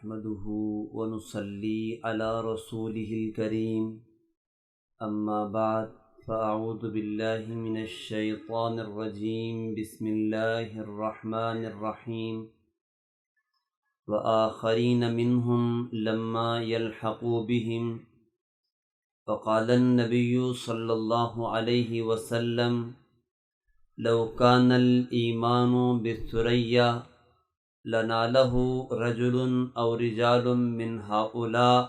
نحمده ونصلي على رسوله الكريم أما بعد فأعوذ بالله من الشيطان الرجيم بسم الله الرحمن الرحيم وآخرين منهم لما يلحقوا بهم فقال النبي صلى الله عليه وسلم لو كان الإيمان بالثريا لناله رجل أو رجال من هؤلاء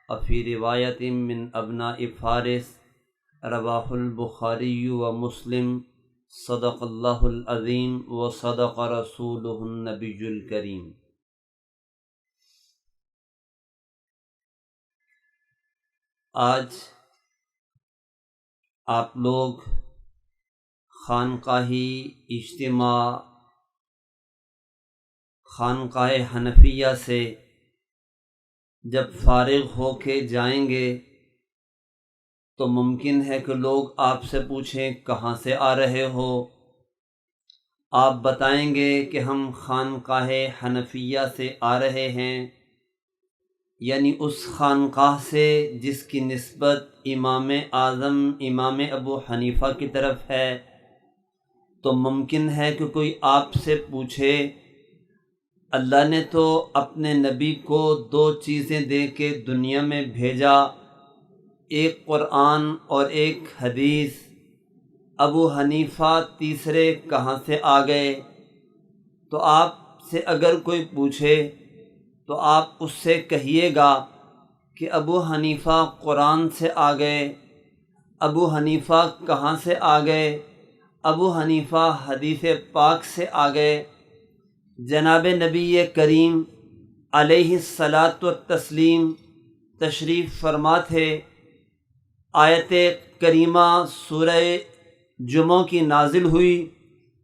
وفي رواية من أبناء فارس رواه البخاري ومسلم صدق الله العظيم وصدق رسوله النبي الكريم۔ آج آپ لوگ خانقاہی اجتماع خانقاہ حنفیہ سے جب فارغ ہو کے جائیں گے تو ممکن ہے کہ لوگ آپ سے پوچھیں کہاں سے آ رہے ہو؟ آپ بتائیں گے کہ ہم خانقاہ حنفیہ سے آ رہے ہیں، یعنی اس خانقاہ سے جس کی نسبت امام اعظم امام ابو حنیفہ کی طرف ہے۔ تو ممکن ہے کہ کوئی آپ سے پوچھے اللہ نے تو اپنے نبی کو دو چیزیں دے کے دنیا میں بھیجا، ایک قرآن اور ایک حدیث، ابو حنیفہ تیسرے کہاں سے آ گئے؟ تو آپ سے اگر کوئی پوچھے تو آپ اس سے کہیے گا کہ ابو حنیفہ قرآن سے آ گئے۔ ابو حنیفہ کہاں سے آ گئے؟ ابو حنیفہ حدیث پاک سے آ گئے۔ جناب نبی کریم علیہ الصلاۃ والتسلیم تشریف فرما تھے۔ آیت کریمہ سورہ جمعہ کی نازل ہوئی،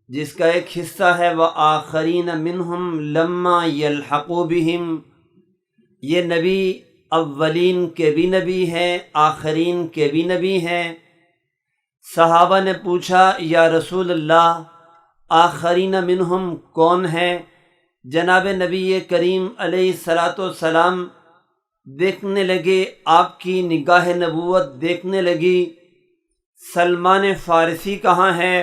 جس کا ایک حصہ ہے وآخرین منہم لما یلحقوا بہم۔ یہ نبی اولین کے بھی نبی ہیں، آخرین کے بھی نبی ہیں۔ صحابہ نے پوچھا یا رسول اللہ آخرین منہم کون ہے؟ جناب نبی کریم علیہ الصلاۃ والسلام دیکھنے لگے، آپ کی نگاہ نبوت دیکھنے لگی سلمان فارسی کہاں ہے؟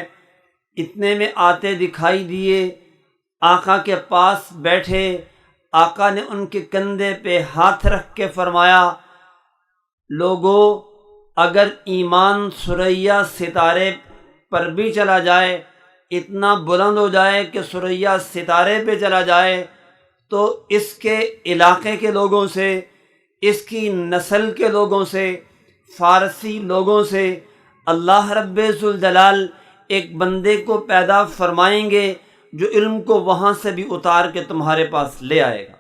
اتنے میں آتے دکھائی دیے، آقا کے پاس بیٹھے، آقا نے ان کے کندھے پہ ہاتھ رکھ کے فرمایا لوگو، اگر ایمان ثریا ستارے پر بھی چلا جائے، اتنا بلند ہو جائے کہ ثریا ستارے پہ چلا جائے، تو اس کے علاقے کے لوگوں سے، اس کی نسل کے لوگوں سے، فارسی لوگوں سے اللہ رب ذوالجلال ایک بندے کو پیدا فرمائیں گے جو علم کو وہاں سے بھی اتار کے تمہارے پاس لے آئے گا۔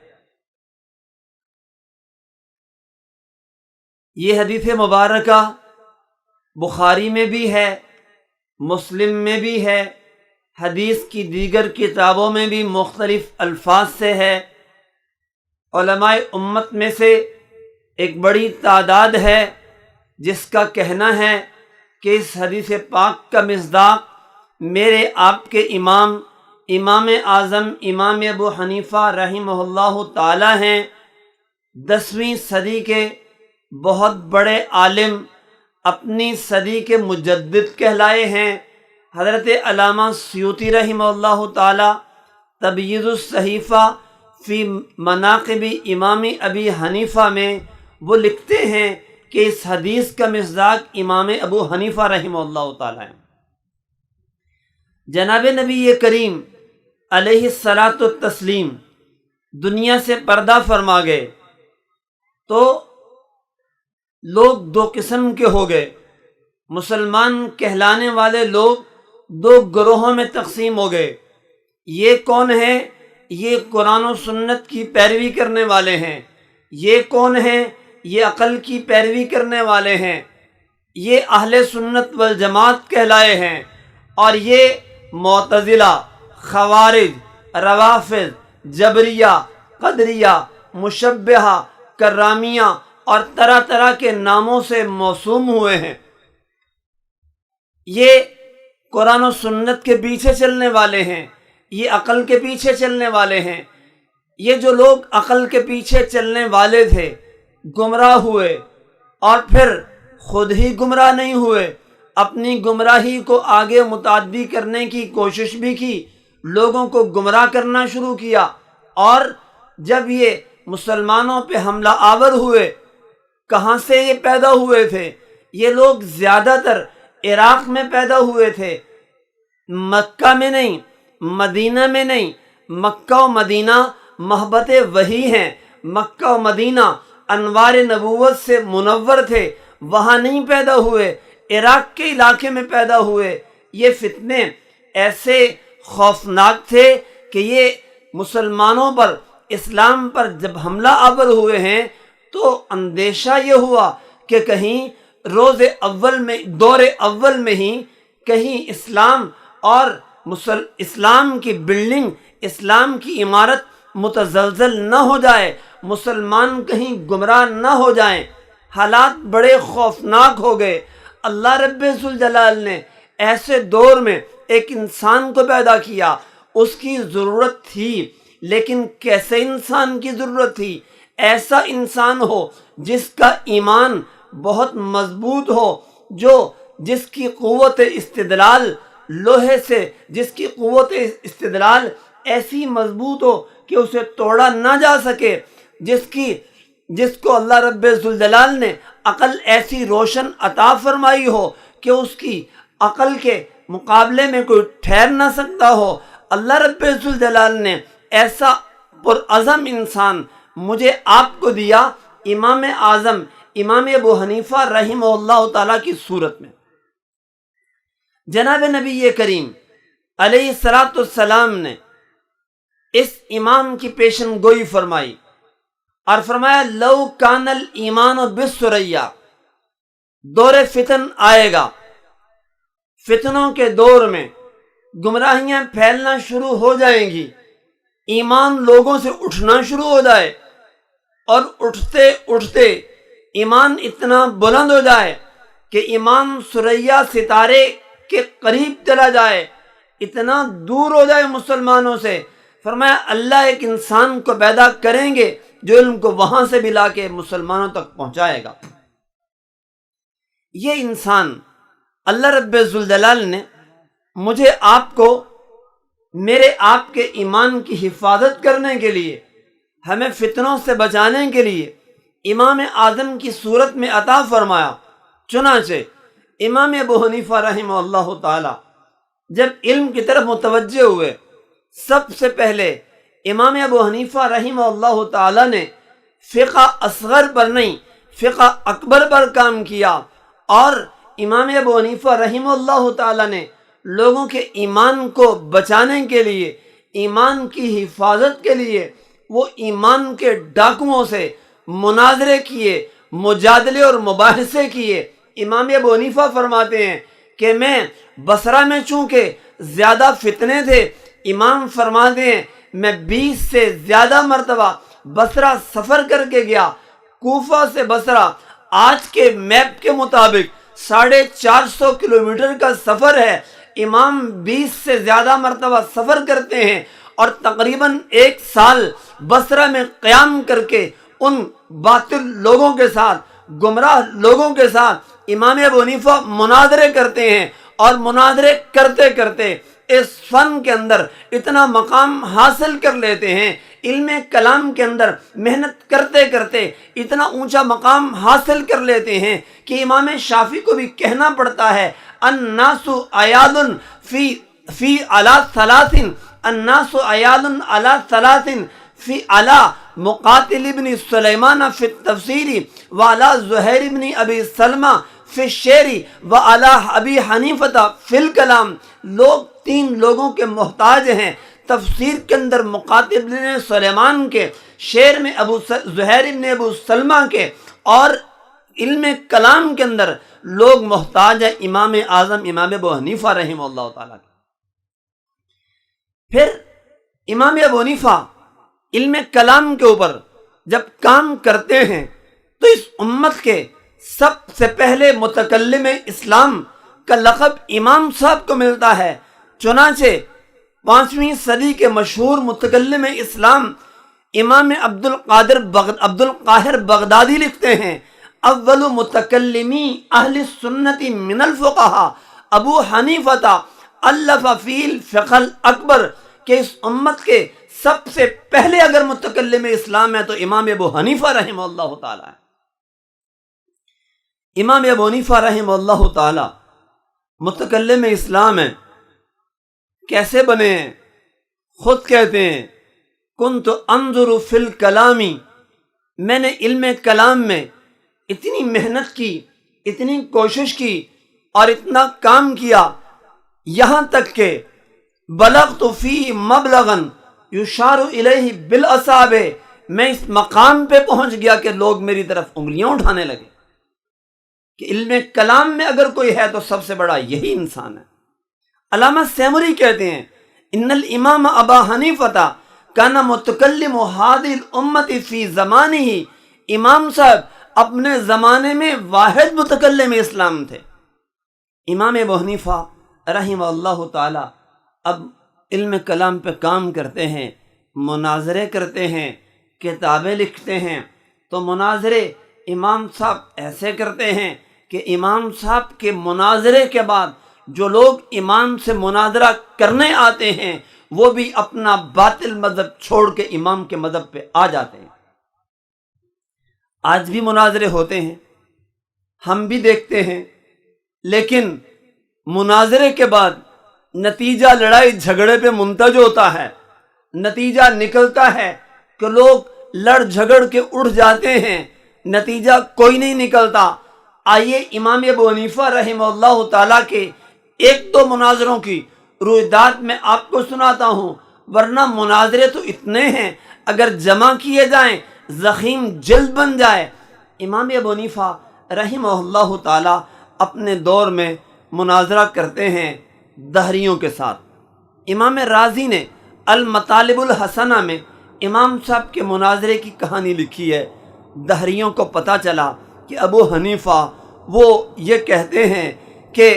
یہ حدیث مبارکہ بخاری میں بھی ہے، مسلم میں بھی ہے، حدیث کی دیگر کتابوں میں بھی مختلف الفاظ سے ہے۔ علماء امت میں سے ایک بڑی تعداد ہے جس کا کہنا ہے کہ اس حدیث پاک کا مصداق میرے آپ کے امام اعظم امام ابو حنیفہ رحمہ اللہ تعالی ہیں۔ 10ویں صدی کے بہت بڑے عالم، اپنی صدی کے مجدد کہلائے ہیں۔ حضرت علامہ سیوطی رحمہ اللہ تعالی تبییض الصحیفہ فی مناقب امام ابی حنیفہ میں وہ لکھتے ہیں کہ اس حدیث کا مصداق امام ابو حنیفہ رحمہ اللہ تعالی ہے۔ جناب نبی کریم علیہ الصلاۃ والتسلیم دنیا سے پردہ فرما گئے تو لوگ دو قسم کے ہو گئے۔ مسلمان کہلانے والے لوگ دو گروہوں میں تقسیم ہو گئے۔ یہ کون ہیں؟ یہ قرآن و سنت کی پیروی کرنے والے ہیں۔ یہ کون ہیں؟ یہ عقل کی پیروی کرنے والے ہیں۔ یہ اہل سنت والجماعت کہلائے ہیں۔ اور یہ معتزلہ، خوارج، روافض، جبریہ، قدریہ، مشبہہ، کرامیہ اور طرح طرح کے ناموں سے موسوم ہوئے ہیں۔ یہ قرآن و سنت کے پیچھے چلنے والے ہیں، یہ عقل کے پیچھے چلنے والے ہیں۔ یہ جو لوگ عقل کے پیچھے چلنے والے تھے گمراہ ہوئے، اور پھر خود ہی گمراہ نہیں ہوئے، اپنی گمراہی کو آگے متعدی کرنے کی کوشش بھی کی، لوگوں کو گمراہ کرنا شروع کیا۔ اور جب یہ مسلمانوں پہ حملہ آور ہوئے، کہاں سے یہ پیدا ہوئے تھے؟ یہ لوگ زیادہ تر عراق میں پیدا ہوئے تھے، مکہ میں نہیں، مدینہ میں نہیں۔ مکہ و مدینہ محبت وحی ہیں، مکہ و مدینہ انوار نبوت سے منور تھے، وہاں نہیں پیدا ہوئے، عراق کے علاقے میں پیدا ہوئے۔ یہ فتنے ایسے خوفناک تھے کہ یہ مسلمانوں پر، اسلام پر جب حملہ آور ہوئے ہیں تو اندیشہ یہ ہوا کہ کہیں دور اول میں ہی کہیں اسلام اور اسلام کی بلڈنگ، اسلام کی عمارت متزلزل نہ ہو جائے، مسلمان کہیں گمراہ نہ ہو جائیں۔ حالات بڑے خوفناک ہو گئے۔ اللہ رب ذوالجلال نے ایسے دور میں ایک انسان کو پیدا کیا، اس کی ضرورت تھی، لیکن کیسے انسان کی ضرورت تھی؟ ایسا انسان ہو جس کا ایمان بہت مضبوط ہو، جس کی قوت استدلال لوہے سے، جس کی قوت استدلال ایسی مضبوط ہو کہ اسے توڑا نہ جا سکے، جس کو اللہ رب ذوالجلال نے عقل ایسی روشن عطا فرمائی ہو کہ اس کی عقل کے مقابلے میں کوئی ٹھہر نہ سکتا ہو۔ اللہ رب ذوالجلال نے ایسا پرعزم انسان مجھے آپ کو دیا، امام اعظم امام ابو حنیفہ رحمہ اللہ تعالیٰ کی صورت میں۔ جناب نبی کریم علیہ الصلاۃ والسلام نے اس امام کی پیشن گوئی فرمائی اور فرمایا لو کان الایمان بالثریا، دور فتن آئے گا، فتنوں کے دور میں گمراہیاں پھیلنا شروع ہو جائیں گی، ایمان لوگوں سے اٹھنا شروع ہو جائے، اور اٹھتے اٹھتے ایمان اتنا بلند ہو جائے کہ ایمان ثریا ستارے کے قریب چلا جائے، اتنا دور ہو جائے مسلمانوں سے۔ فرمایا اللہ ایک انسان کو پیدا کریں گے جو علم کو وہاں سے بھی لا کے مسلمانوں تک پہنچائے گا۔ یہ انسان اللہ رب ذوالجلال نے مجھے آپ کو میرے آپ کے ایمان کی حفاظت کرنے کے لیے، ہمیں فتنوں سے بچانے کے لیے امام اعظم کی صورت میں عطا فرمایا۔ چنانچہ امام ابو حنیفہ رحمہ اللہ تعالی جب علم کی طرف متوجہ ہوئے، سب سے پہلے امام ابو حنیفہ رحمہ اللہ تعالی نے فقہ اصغر پر نہیں، فقہ اکبر پر کام کیا، اور امام ابو حنیفہ رحمہ اللہ تعالی نے لوگوں کے ایمان کو بچانے کے لیے، ایمان کی حفاظت کے لیے وہ ایمان کے ڈاکوؤں سے مناظرے کیے، مجادلے اور مباحثے کیے۔ امام ابو حنیفہ فرماتے ہیں کہ میں بصرہ میں چونکہ زیادہ فتنے تھے، امام فرماتے ہیں میں 20 سے زیادہ مرتبہ بصرہ سفر کر کے گیا۔ کوفہ سے بصرہ آج کے میپ کے مطابق 450 کلومیٹر کا سفر ہے، امام 20 سے زیادہ مرتبہ سفر کرتے ہیں، اور تقریباً 1 سال بصرہ میں قیام کر کے ان باطل لوگوں کے ساتھ، گمراہ لوگوں کے ساتھ امام ابو حنیفہ مناظرے کرتے ہیں، اور مناظرے کرتے کرتے اس فن کے اندر اتنا مقام حاصل کر لیتے ہیں، علم کلام کے اندر محنت کرتے کرتے اتنا اونچا مقام حاصل کر لیتے ہیں کہ امام شافعی کو بھی کہنا پڑتا ہے الناس عیال فی علی ثلاث، الناس عیال علی ثلاث فی علی مقاتل ابن سلیمان فی التفسیر وعلی زہیر ابن ابی سلمہ فی الشعر وعلی ابی حنیفہ فی الکلام۔ لوگ 3 لوگوں کے محتاج ہیں، تفسیر کے اندر مقاتل ابن سلیمان کے، شعر میں زہیر ابن ابو سلمہ کے، اور علم کلام کے اندر لوگ محتاج ہیں امام اعظم امام ابو حنیفہ رحمہ اللہ تعالیٰ کے۔ پھر امام ابو حنیفہ علم کلام کے اوپر جب کام کرتے ہیں تو اس امت کے سب سے پہلے متکلم اسلام کا لقب امام صاحب کو ملتا ہے۔ چنانچہ 5ویں صدی کے مشہور متکلم اسلام امام عبد القاہر بغدادی لکھتے ہیں اول متکلمی اہل سنت من الفقہا ابو حنیفہ الف فی الفقہ الاکبر، کہ اس امت کے سب سے پہلے اگر متکلم اسلام ہے تو امام ابو حنیفہ رحمہ اللہ تعالی ہے۔ امام ابو حنیفہ رحمہ اللہ تعالی متکلم اسلام ہیں۔ کیسے بنے ہیں؟ خود کہتے ہیں کنت انظر فی الکلامی، میں نے علم کلام میں اتنی محنت کی، اتنی کوشش کی اور اتنا کام کیا، یہاں تک کہ بلغت فی مبلغا یشار الیہ بالاصابع، میں اس مقام پہ پہنچ گیا کہ لوگ میری طرف انگلیاں اٹھانے لگے کہ علم کلام میں اگر کوئی ہے تو سب سے بڑا یہی انسان ہے۔ علامہ سیمری کہتے ہیں ان الامام ابا حنیفہ کان متکلم هذه الامة فی زمانہ، امام صاحب اپنے زمانے میں واحد متکلم اسلام تھے۔ امام ابو حنیفہ رحمہ اللہ تعالی اب علم کلام پہ کام کرتے ہیں، مناظرے کرتے ہیں، کتابیں لکھتے ہیں، تو مناظرے امام صاحب ایسے کرتے ہیں کہ امام صاحب کے مناظرے کے بعد جو لوگ امام سے مناظرہ کرنے آتے ہیں وہ بھی اپنا باطل مذہب چھوڑ کے امام کے مذہب پہ آ جاتے ہیں۔ آج بھی مناظرے ہوتے ہیں، ہم بھی دیکھتے ہیں، لیکن مناظرے کے بعد نتیجہ لڑائی جھگڑے پہ منتج ہوتا ہے، نتیجہ نکلتا ہے کہ لوگ لڑ جھگڑ کے اٹھ جاتے ہیں، نتیجہ کوئی نہیں نکلتا۔ آئیے امام ابو حنیفہ رحمہ اللہ تعالیٰ کے ایک دو مناظروں کی رویداد میں آپ کو سناتا ہوں، ورنہ مناظرے تو اتنے ہیں اگر جمع کیے جائیں ضخیم جلد بن جائے۔ امام ابو حنیفہ رحمہ اللہ تعالیٰ اپنے دور میں مناظرہ کرتے ہیں دہریوں کے ساتھ۔ امام رازی نے المطالب الحسنہ میں امام صاحب کے مناظرے کی کہانی لکھی ہے۔ دہریوں کو پتہ چلا کہ ابو حنیفہ وہ یہ کہتے ہیں کہ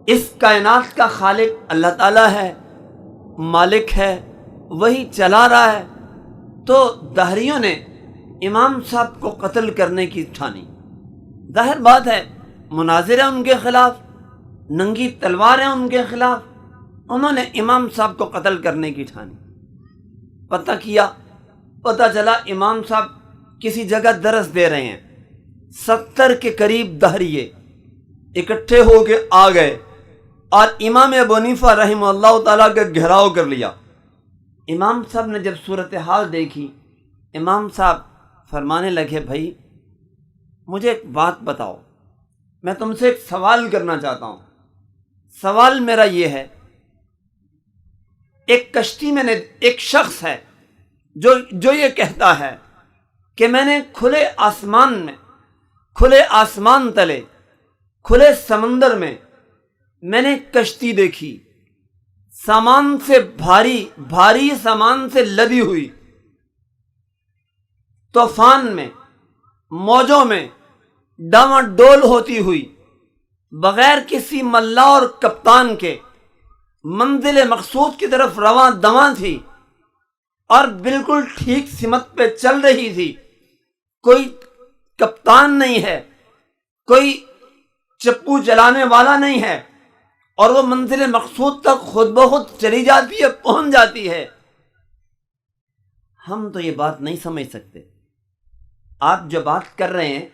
اس کائنات کا خالق اللہ تعالیٰ ہے، مالک ہے، وہی چلا رہا ہے۔ تو دہریوں نے امام صاحب کو قتل کرنے کی ٹھانی۔ ظاہر بات ہے مناظر ہیں ان کے خلاف، ننگی تلواریں ان کے خلاف، انہوں نے امام صاحب کو قتل کرنے کی ٹھانی۔ پتہ کیا، پتہ چلا امام صاحب کسی جگہ درس دے رہے ہیں، 70 کے قریب دہریے اکٹھے ہو کے آ گئے اور امام ابو حنیفہ رحمہ اللہ تعالیٰ کا گھیراؤ کر لیا۔ امام صاحب نے جب صورتحال دیکھی، امام صاحب فرمانے لگے بھائی مجھے ایک بات بتاؤ، میں تم سے ایک سوال کرنا چاہتا ہوں۔ سوال میرا یہ ہے، ایک کشتی میں نے ایک شخص ہے جو یہ کہتا ہے کہ میں نے کھلے آسمان میں، کھلے آسمان تلے، کھلے سمندر میں میں نے کشتی دیکھی، سامان سے بھاری سامان سے لدی ہوئی، طوفان میں، موجوں میں ڈاواڈول ہوتی ہوئی، بغیر کسی ملا اور کپتان کے منزل مقصود کی طرف رواں دواں تھی اور بالکل ٹھیک سمت پہ چل رہی تھی۔ کوئی کپتان نہیں ہے، کوئی چپو چلانے والا نہیں ہے، اور وہ منزل مقصود تک خود بخود چلی جاتی ہے، پہنچ جاتی ہے۔ ہم تو یہ بات نہیں سمجھ سکتے۔ آپ جو بات کر رہے ہیں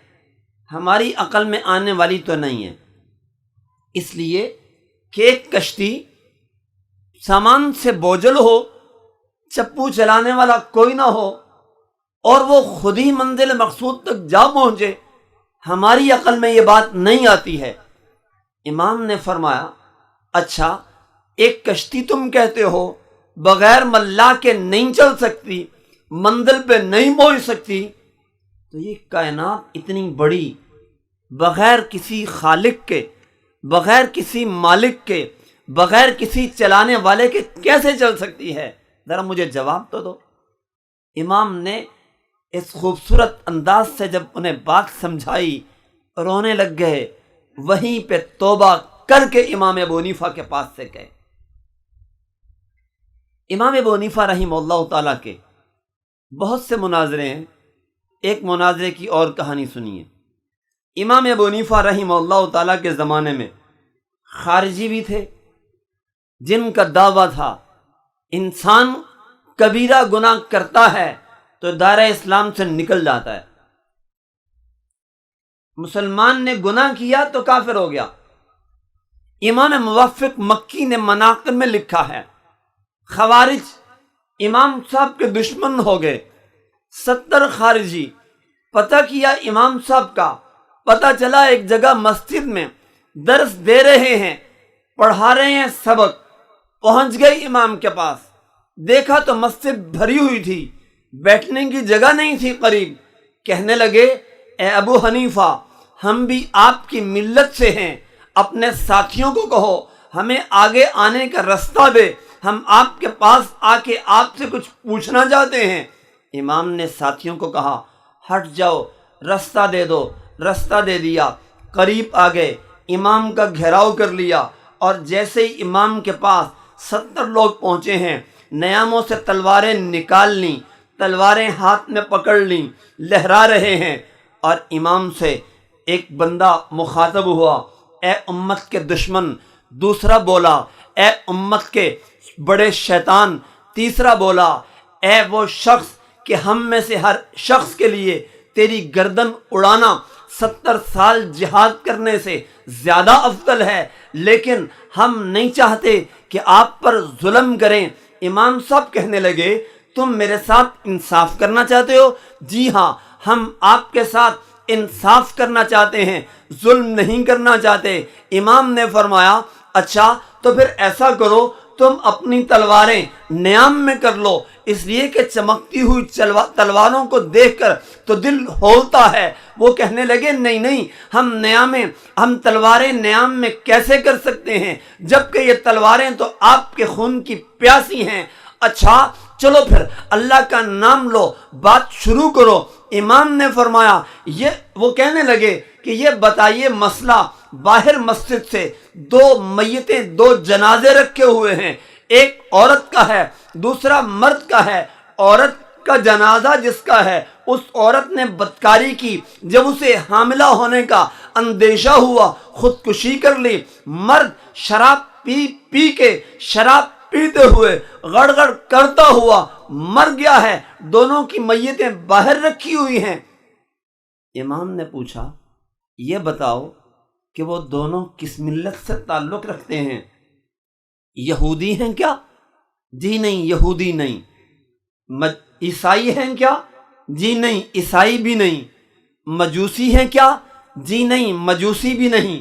ہماری عقل میں آنے والی تو نہیں ہے، اس لیے کہ ایک کشتی سامان سے بوجھل ہو، چپو چلانے والا کوئی نہ ہو، اور وہ خود ہی منزل مقصود تک جا پہنچے، ہماری عقل میں یہ بات نہیں آتی ہے۔ امام نے فرمایا اچھا ایک کشتی تم کہتے ہو بغیر ملا کے نہیں چل سکتی، منزل پہ نہیں پہنچ سکتی، تو یہ کائنات اتنی بڑی بغیر کسی خالق کے، بغیر کسی مالک کے، بغیر کسی چلانے والے کے کیسے چل سکتی ہے؟ ذرا مجھے جواب تو دو۔ امام نے اس خوبصورت انداز سے جب انہیں بات سمجھائی، رونے لگ گئے، وہیں پہ توبہ کر کے امام ابو حنیفہ کے پاس سے گئے۔ امام ابو حنیفہ رحمہ اللہ تعالیٰ کے بہت سے مناظرے ہیں، ایک مناظرے کی اور کہانی سنیے۔ امام ابو حنیفہ رحمہ اللہ تعالیٰ کے زمانے میں خارجی بھی تھے جن کا دعویٰ تھا انسان کبیرہ گناہ کرتا ہے تو دائرہ اسلام سے نکل جاتا ہے، مسلمان نے گناہ کیا تو کافر ہو گیا۔ امام موفق مکی نے مناقب میں لکھا ہے خوارج امام صاحب کے دشمن ہو گئے، 70 خارجی پتہ کیا امام صاحب کا، پتہ چلا ایک جگہ مسجد میں درس دے رہے ہیں، پڑھا رہے ہیں سبق، پہنچ گئے امام کے پاس، دیکھا تو مسجد بھری ہوئی تھی، بیٹھنے کی جگہ نہیں تھی قریب۔ کہنے لگے اے ابو حنیفہ ہم بھی آپ کی ملت سے ہیں، اپنے ساتھیوں کو کہو ہمیں آگے آنے کا رستہ دے، ہم آپ کے پاس آ کے آپ سے کچھ پوچھنا چاہتے ہیں۔ امام نے ساتھیوں کو کہا ہٹ جاؤ، رستہ دے دو، رستہ دے دیا، قریب آ گئے، امام کا گھیراؤ کر لیا، اور جیسے ہی امام کے پاس 70 لوگ پہنچے ہیں، نیاموں سے تلواریں نکال لیں، تلواریں ہاتھ میں پکڑ لیں، لہرا رہے ہیں، اور امام سے ایک بندہ مخاطب ہوا، اے امت کے دشمن، دوسرا بولا اے امت کے بڑے شیطان، تیسرا بولا اے وہ شخص کہ ہم میں سے ہر شخص کے لیے تیری گردن اڑانا 70 سال جہاد کرنے سے زیادہ افضل ہے، لیکن ہم نہیں چاہتے کہ آپ پر ظلم کریں۔ امام صاحب کہنے لگے تم میرے ساتھ انصاف کرنا چاہتے ہو؟ جی ہاں، ہم آپ کے ساتھ انصاف کرنا چاہتے ہیں، ظلم نہیں کرنا چاہتے۔ امام نے فرمایا اچھا تو پھر ایسا کرو تم اپنی تلواریں نیام میں کر لو، اس لیے کہ چمکتی ہوئی تلواروں کو دیکھ کر تو دل ہولتا ہے۔ وہ کہنے لگے نہیں، ہم تلواریں نیام میں کیسے کر سکتے ہیں جبکہ یہ تلواریں تو آپ کے خون کی پیاسی ہیں۔ اچھا چلو پھر اللہ کا نام لو، بات شروع کرو۔ امام نے فرمایا وہ کہنے لگے کہ یہ بتائیے مسئلہ، باہر مسجد سے 2 میتیں، 2 جنازے رکھے ہوئے ہیں، ایک عورت کا ہے دوسرا مرد کا ہے۔ عورت کا جنازہ جس کا ہے اس عورت نے بدکاری کی، جب اسے حاملہ ہونے کا اندیشہ ہوا خودکشی کر لی۔ مرد شراب پی کے شراب پیتے ہوئے گڑ گڑ کرتا ہوا مر گیا ہے، دونوں کی میتیں باہر رکھی ہوئی ہیں۔ امام نے پوچھا یہ بتاؤ کہ وہ دونوں کس ملت سے تعلق رکھتے ہیں؟ یہودی ہیں کیا؟ جی نہیں، یہودی نہیں۔ عیسائی ہیں کیا؟ جی نہیں، عیسائی بھی نہیں۔ مجوسی ہیں کیا؟ جی نہیں، مجوسی بھی نہیں۔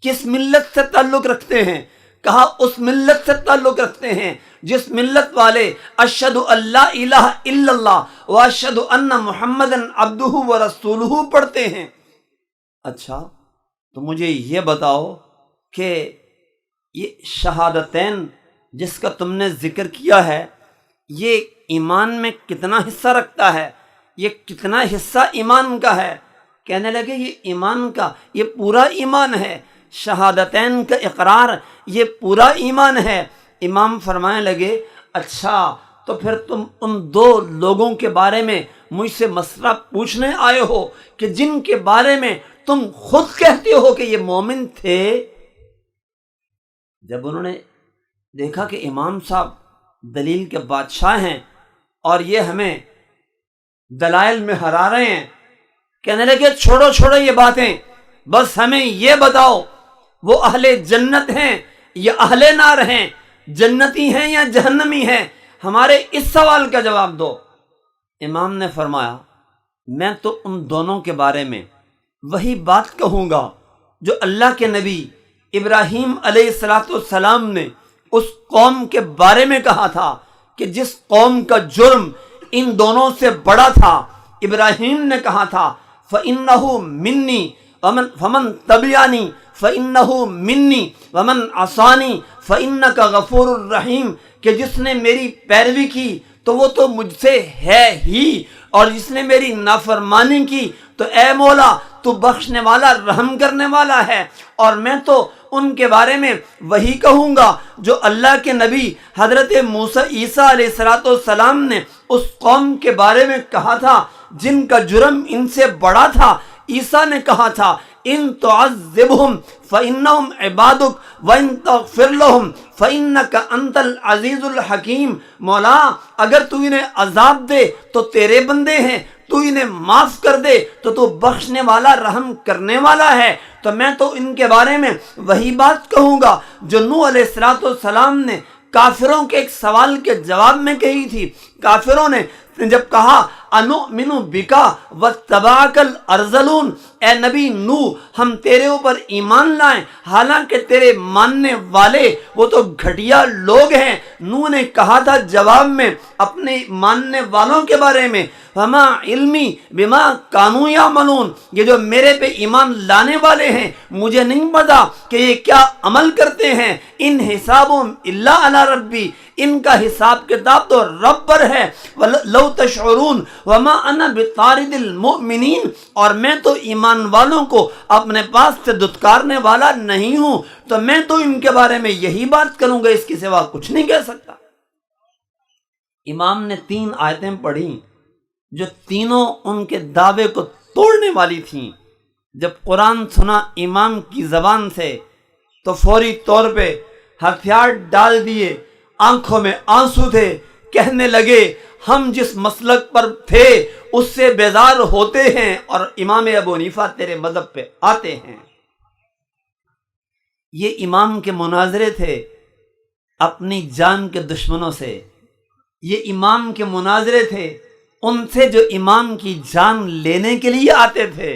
کس ملت سے تعلق رکھتے ہیں؟ کہا اس ملت سے تعلق رکھتے ہیں جس ملت والے اشہد ان لا الہ الا اللہ و اشہد ان محمد عبدہ و رسولہ پڑھتے ہیں۔ اچھا تو مجھے یہ بتاؤ کہ یہ شہادتین جس کا تم نے ذکر کیا ہے یہ ایمان میں کتنا حصہ رکھتا ہے؟ یہ کتنا حصہ ایمان کا ہے؟ کہنے لگے یہ ایمان کا، یہ پورا ایمان ہے، شہادتین کا اقرار یہ پورا ایمان ہے۔ امام فرمانے لگے اچھا تو پھر تم ان 2 لوگوں کے بارے میں مجھ سے مسئلہ پوچھنے آئے ہو کہ جن کے بارے میں تم خود کہتے ہو کہ یہ مومن تھے۔ جب انہوں نے دیکھا کہ امام صاحب دلیل کے بادشاہ ہیں اور یہ ہمیں دلائل میں ہرا رہے ہیں، کہنے لگے چھوڑو یہ باتیں، بس ہمیں یہ بتاؤ وہ اہل جنت ہیں یا اہل نار ہیں، جنتی ہیں یا جہنمی ہیں، ہمارے اس سوال کا جواب دو۔ امام نے فرمایا میں تو ان دونوں کے بارے میں وہی بات کہوں گا جو اللہ کے نبی ابراہیم علیہ السلام نے اس قوم کے بارے میں کہا تھا کہ جس قوم کا جرم ان دونوں سے بڑا تھا، ابراہیم نے کہا تھا فَإِنَّهُ مِنِّي فَمَن تَبِعَنِي فَإِنَّهُ مِنِّي وَمَنْ عَصَانِي فَإِنَّكَ غَفُورٌ الرحیم، کہ جس نے میری پیروی کی تو وہ تو مجھ سے ہے ہی، اور جس نے میری نافرمانی کی تو اے مولا تو بخشنے والا رحم کرنے والا ہے، اور میں تو ان کے بارے میں وہی کہوں گا جو اللہ کے نبی حضرت عیسیٰ علیہ السلام نے اس قوم کے بارے میں کہا تھا جن کا جرم ان سے بڑا تھا۔ عیسیٰ نے کہا تھا ان تعذبہم فإنہم عبادک وإن تغفر لہم فإنک انت العزیز الحکیم۔ مولا اگر تو انہیں عذاب دے تو تیرے بندے ہیں، تو انہیں معاف کر دے تو تو بخشنے والا رحم کرنے والا ہے۔ تو میں تو ان کے بارے میں وہی بات کہوں گا جو نوح علیہ السلام نے کافروں کے ایک سوال کے جواب میں کہی تھی۔ کافروں نے جب کہا انؤمن بکا واتبعک الارذلون، اے نبی نوح ہم تیرے اوپر ایمان لائیں حالانکہ تیرے ماننے والے وہ تو گھٹیا لوگ ہیں۔ نوح نے کہا تھا جواب میں اپنے ماننے والوں کے بارے میں وما علمی بما کانوا یعملون، یہ جو میرے پہ ایمان لانے والے ہیں مجھے نہیں پتا کہ یہ کیا عمل کرتے ہیں، ان حسابهم الا علی ربی، ان کا حساب کتاب تو رب پر ہے۔ لو تشعرون وما انا بطارد المؤمنین، اور میں تو ایمان والوں کو اپنے پاس سے دھتکارنے والا نہیں ہوں، تو میں تو ان کے بارے میں یہی بات کروں گا، اس کے سوا کچھ نہیں کہہ سکتا۔ امام نے 3 آیتیں پڑھی جو تینوں ان کے دعوے کو توڑنے والی تھیں۔ جب قرآن سنا امام کی زبان سے تو فوری طور پہ ہتھیار ڈال دیے، آنکھوں میں آنسو تھے، کہنے لگے ہم جس مسلک پر تھے اس سے بیزار ہوتے ہیں اور امام ابو حنیفہ تیرے مذہب پہ آتے ہیں۔ یہ امام کے مناظرے تھے اپنی جان کے دشمنوں سے، یہ امام کے مناظرے تھے ان سے جو امام کی جان لینے کے لیے آتے تھے۔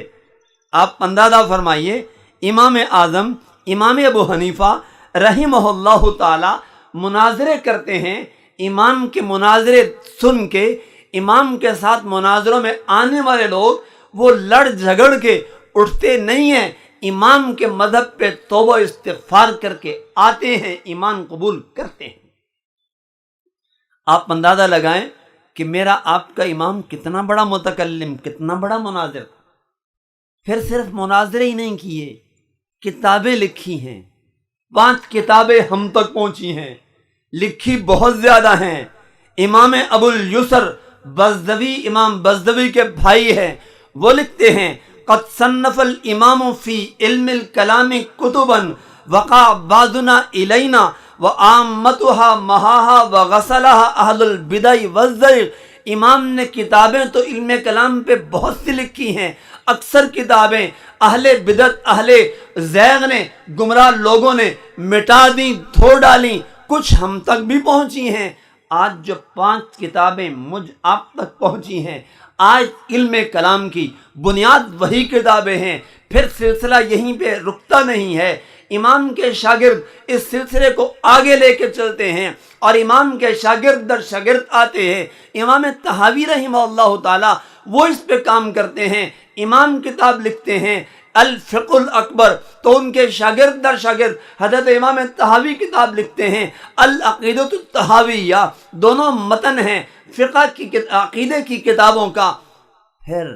آپ اندازہ فرمائیے امام اعظم امام ابو حنیفہ رحمہ اللہ تعالی مناظرے کرتے ہیں، امام کے مناظرے سن کے امام کے ساتھ مناظروں میں آنے والے لوگ وہ لڑ جھگڑ کے اٹھتے نہیں ہیں، امام کے مذہب پہ توبہ استغفار کر کے آتے ہیں، ایمان قبول کرتے ہیں۔ آپ اندازہ لگائیں کہ میرا آپ کا امام کتنا بڑا متکلم، کتنا بڑا مناظر تھا۔ پھر صرف مناظرے ہی نہیں کیے، کتابیں لکھی ہیں، 5 کتابیں ہم تک پہنچی ہیں، لکھی بہت زیادہ ہیں۔ امام ابو الیسر بزدوی، امام بزدوی کے بھائی ہیں، وہ لکھتے ہیں قد صنف الامام فی علم الکلام کتبا وقع بعضنا الینا وعامتها مہاها وغسلها اہل البدع والزیغ۔ امام نے کتابیں تو علم کلام پہ بہت سی لکھی ہیں، اکثر کتابیں اہل بدعت اہل زیغ نے، گمراہ لوگوں نے مٹا دیں، دھو ڈالیں، کچھ ہم تک بھی پہنچی ہیں۔ آج جو 5 کتابیں مجھ آپ تک پہنچی ہیں، آج علم کلام کی بنیاد وہی کتابیں ہیں۔ پھر سلسلہ یہیں پہ رکتا نہیں ہے، امام کے شاگرد اس سلسلے کو آگے لے کے چلتے ہیں اور امام کے شاگرد در شاگرد آتے ہیں۔ امام طحاوی رحمہ اللہ تعالی وہ اس پہ کام کرتے ہیں، امام کتاب لکھتے ہیں الفقہ الاکبر، تو ان کے شاگرد در شاگرد حضرت امام طحاوی کتاب لکھتے ہیں العقیدۃ الطحاویہ، دونوں متن ہیں فقہ کی عقیدے کی کتابوں کا۔ پھر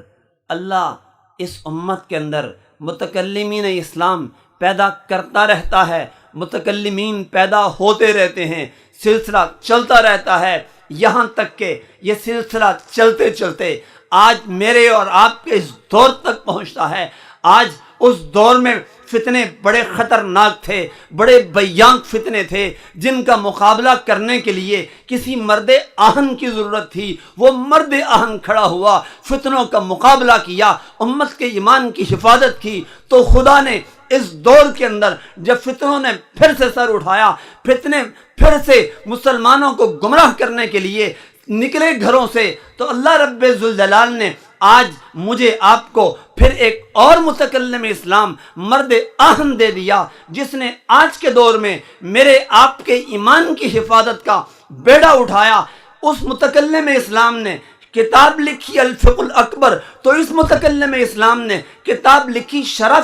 اللہ اس امت کے اندر متکلمین اسلام پیدا کرتا رہتا ہے، متکلمین پیدا ہوتے رہتے ہیں، سلسلہ چلتا رہتا ہے، یہاں تک کہ یہ سلسلہ چلتے چلتے آج میرے اور آپ کے اس دور تک پہنچتا ہے۔ آج اس دور میں فتنے بڑے خطرناک تھے، بڑے بیانق فتنے تھے جن کا مقابلہ کرنے کے لیے کسی مرد آہن کی ضرورت تھی۔ وہ مرد آہن کھڑا ہوا، فتنوں کا مقابلہ کیا، امت کے ایمان کی حفاظت کی۔ تو خدا نے اس دور کے اندر جب فتنوں نے پھر سے سر اٹھایا، فتنے پھر سے مسلمانوں کو گمراہ کرنے کے لیے نکلے گھروں سے، تو اللہ رب ذوالجلال نے آج مجھے آپ کو پھر ایک اور متکلم اسلام مرد آہن دے دیا، جس نے آج کے دور میں میرے آپ کے ایمان کی حفاظت کا بیڑا اٹھایا۔ اس متکلم اسلام نے کتاب لکھی الفقہ الاکبر، تو اس متکلم اسلام نے کتاب لکھی شرح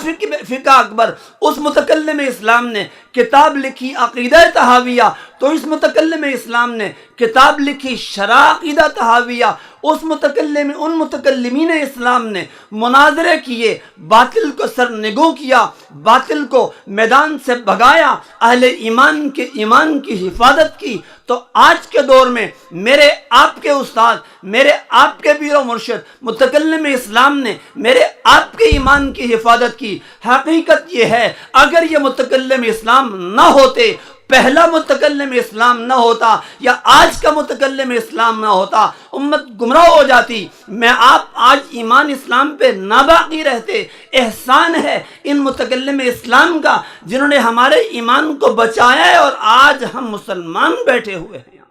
فقہ اکبر، اس متکلم اسلام نے کتاب لکھی عقیدہ تحاویہ، تو اس متکلم اسلام نے کتاب لکھی شرح عقیدہ تحاویہ، اس ان متکلمین اسلام نے مناظرے کیے، باطل کو سرنگوں کیا، باطل کو میدان سے بھگایا، اہل ایمان کی حفاظت کی۔ تو آج کے دور میں میرے آپ کے استاد، میرے آپ کے پیر و مرشد متکلم اسلام نے میرے آپ کے ایمان کی حفاظت کی۔ حقیقت یہ ہے اگر یہ متکلم اسلام نہ ہوتے، پہلا متکلم اسلام نہ ہوتا یا آج کا متکلم اسلام نہ ہوتا، امت گمراہ ہو جاتی۔ میں آپ آج ایمان اسلام پہ ناباقی رہتے۔ احسان ہے ان متکلم اسلام کا جنہوں نے ہمارے ایمان کو بچایا ہے، اور آج ہم مسلمان بیٹھے ہوئے ہیں۔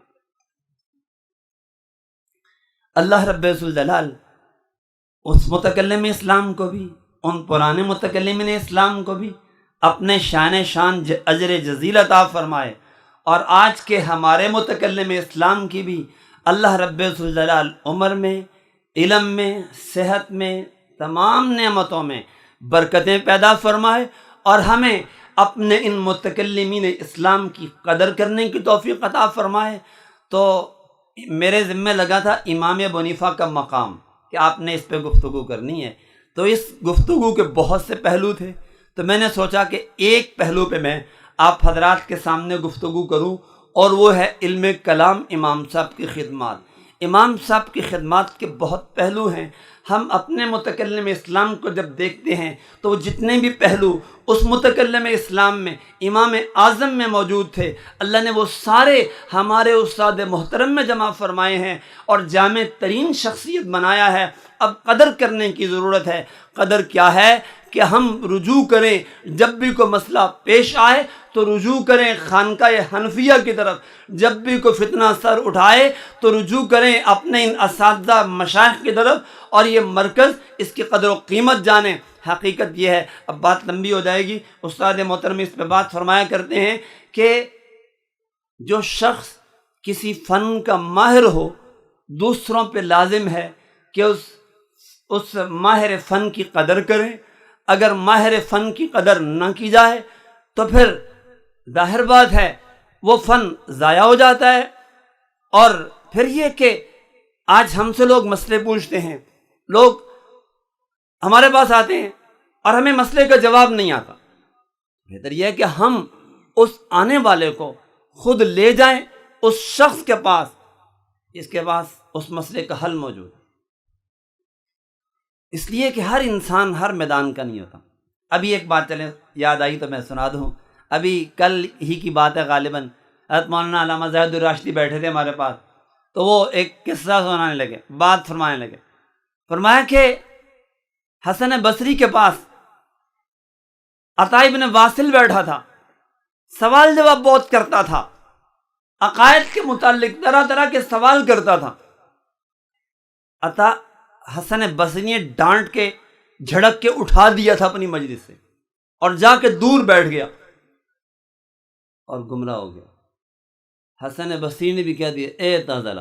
اللہ رب الجلال اس متکلم اسلام کو بھی، ان پرانے متکلمین اسلام کو بھی اپنے شان اجر جزیل عطا فرمائے، اور آج کے ہمارے متکلم اسلام کی بھی اللہ رب الجلال عمر میں، علم میں، صحت میں، تمام نعمتوں میں برکتیں پیدا فرمائے، اور ہمیں اپنے ان متکلمین اسلام کی قدر کرنے کی توفیق عطا فرمائے۔ تو میرے ذمہ لگا تھا امام ابو حنیفہ کا مقام کہ آپ نے اس پہ گفتگو کرنی ہے، تو اس گفتگو کے بہت سے پہلو تھے، تو میں نے سوچا کہ ایک پہلو پہ میں آپ حضرات کے سامنے گفتگو کروں، اور وہ ہے علم کلام امام صاحب کی خدمات۔ امام صاحب کی خدمات کے بہت پہلو ہیں۔ ہم اپنے متکلم اسلام کو جب دیکھتے ہیں تو وہ جتنے بھی پہلو اس متکلم اسلام میں امام اعظم میں موجود تھے، اللہ نے وہ سارے ہمارے استاد محترم میں جمع فرمائے ہیں اور جامع ترین شخصیت بنایا ہے۔ اب قدر کرنے کی ضرورت ہے۔ قدر کیا ہے کہ ہم رجوع کریں، جب بھی کوئی مسئلہ پیش آئے تو رجوع کریں خانقاہ حنفیہ کی طرف، جب بھی کوئی فتنہ سر اٹھائے تو رجوع کریں اپنے ان اساتذہ مشائخ کی طرف، اور یہ مرکز اس کی قدر و قیمت جانیں۔ حقیقت یہ ہے، اب بات لمبی ہو جائے گی، استاد محترم اس پہ بات فرمایا کرتے ہیں کہ جو شخص کسی فن کا ماہر ہو، دوسروں پہ لازم ہے کہ اس ماہر فن کی قدر کریں۔ اگر ماہر فن کی قدر نہ کی جائے تو پھر ظاہر بات ہے وہ فن ضائع ہو جاتا ہے۔ اور پھر یہ کہ آج ہم سے لوگ مسئلے پوچھتے ہیں، لوگ ہمارے پاس آتے ہیں اور ہمیں مسئلے کا جواب نہیں آتا۔ بہتر یہ ہے کہ ہم اس آنے والے کو خود لے جائیں اس شخص کے پاس جس کے پاس اس مسئلے کا حل موجود ہے۔ اس لیے کہ ہر انسان ہر میدان کا نہیں ہوتا۔ ابھی ایک بات چلے یاد آئی تو میں سنا دوں۔ ابھی کل ہی کی بات ہے غالباً، حضرت مولانا علامہ زاہد الراشدی بیٹھے تھے ہمارے پاس، تو وہ ایک قصہ سنانے لگے، بات فرمانے لگے۔ فرمایا کہ حسن بصری کے پاس عطا ابن واصل بیٹھا تھا، سوال جواب بہت کرتا تھا، عقائد کے متعلق طرح طرح کے سوال کرتا تھا۔ عطا حسن بصری نے ڈانٹ کے جھڑک کے اٹھا دیا تھا اپنی مجلس سے، اور جا کے دور بیٹھ گیا اور گمراہ ہو گیا۔ حسن بصری نے بھی کہہ دیا اے اعتزلہ،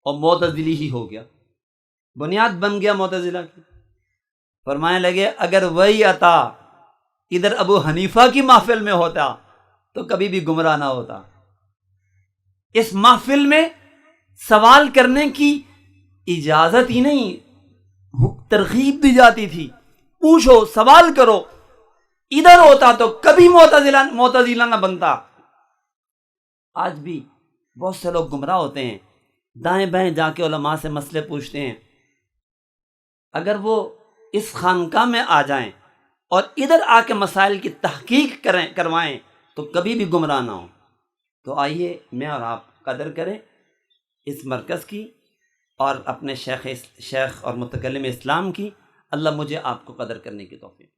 اور معتزلی ہی ہو گیا، بنیاد بن گیا معتزلہ کی۔ فرمانے لگے اگر وہی عطا ادھر ابو حنیفہ کی محفل میں ہوتا تو کبھی بھی گمراہ نہ ہوتا۔ اس محفل میں سوال کرنے کی اجازت ہی نہیں، ترغیب دی جاتی تھی، پوچھو سوال کرو۔ ادھر ہوتا تو کبھی معتزلہ نہ بنتا۔ آج بھی بہت سے لوگ گمراہ ہوتے ہیں، دائیں بائیں جا کے علماء سے مسئلے پوچھتے ہیں۔ اگر وہ اس خانقاہ میں آ جائیں اور ادھر آ کے مسائل کی تحقیق کروائیں تو کبھی بھی گمراہ نہ ہوں۔ تو آئیے میں اور آپ قدر کریں اس مرکز کی اور اپنے شیخ اور متکلم اسلام کی۔ اللہ مجھے آپ کو قدر کرنے کی توفیق۔